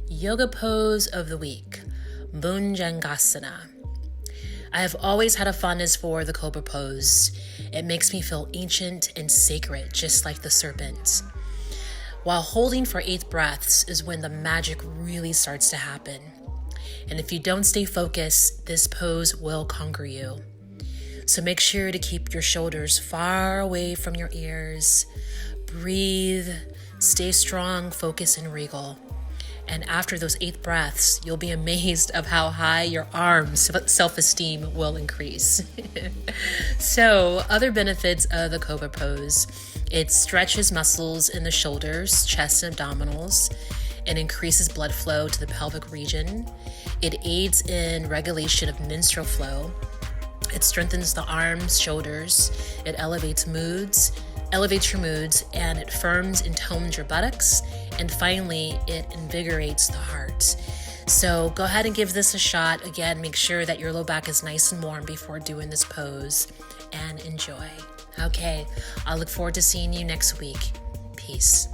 Yoga pose of the week, Bhujangasana. I have always had a fondness for the cobra pose. It makes me feel ancient and sacred, just like the serpent. While holding for 8 breaths is when the magic really starts to happen. And if you don't stay focused, this pose will conquer you. So make sure to keep your shoulders far away from your ears. Breathe, stay strong, focus, and regal. And after those 8 breaths, you'll be amazed of how high your arms' self-esteem will increase. So, other benefits of the cobra pose. It stretches muscles in the shoulders, chest, and abdominals. It increases blood flow to the pelvic region. It aids in regulation of menstrual flow. It strengthens the arms, shoulders. It elevates your moods, and it firms and tones your buttocks. And finally, it invigorates the heart. So go ahead and give this a shot. Again, make sure that your low back is nice and warm before doing this pose, and enjoy. Okay, I'll look forward to seeing you next week. Peace.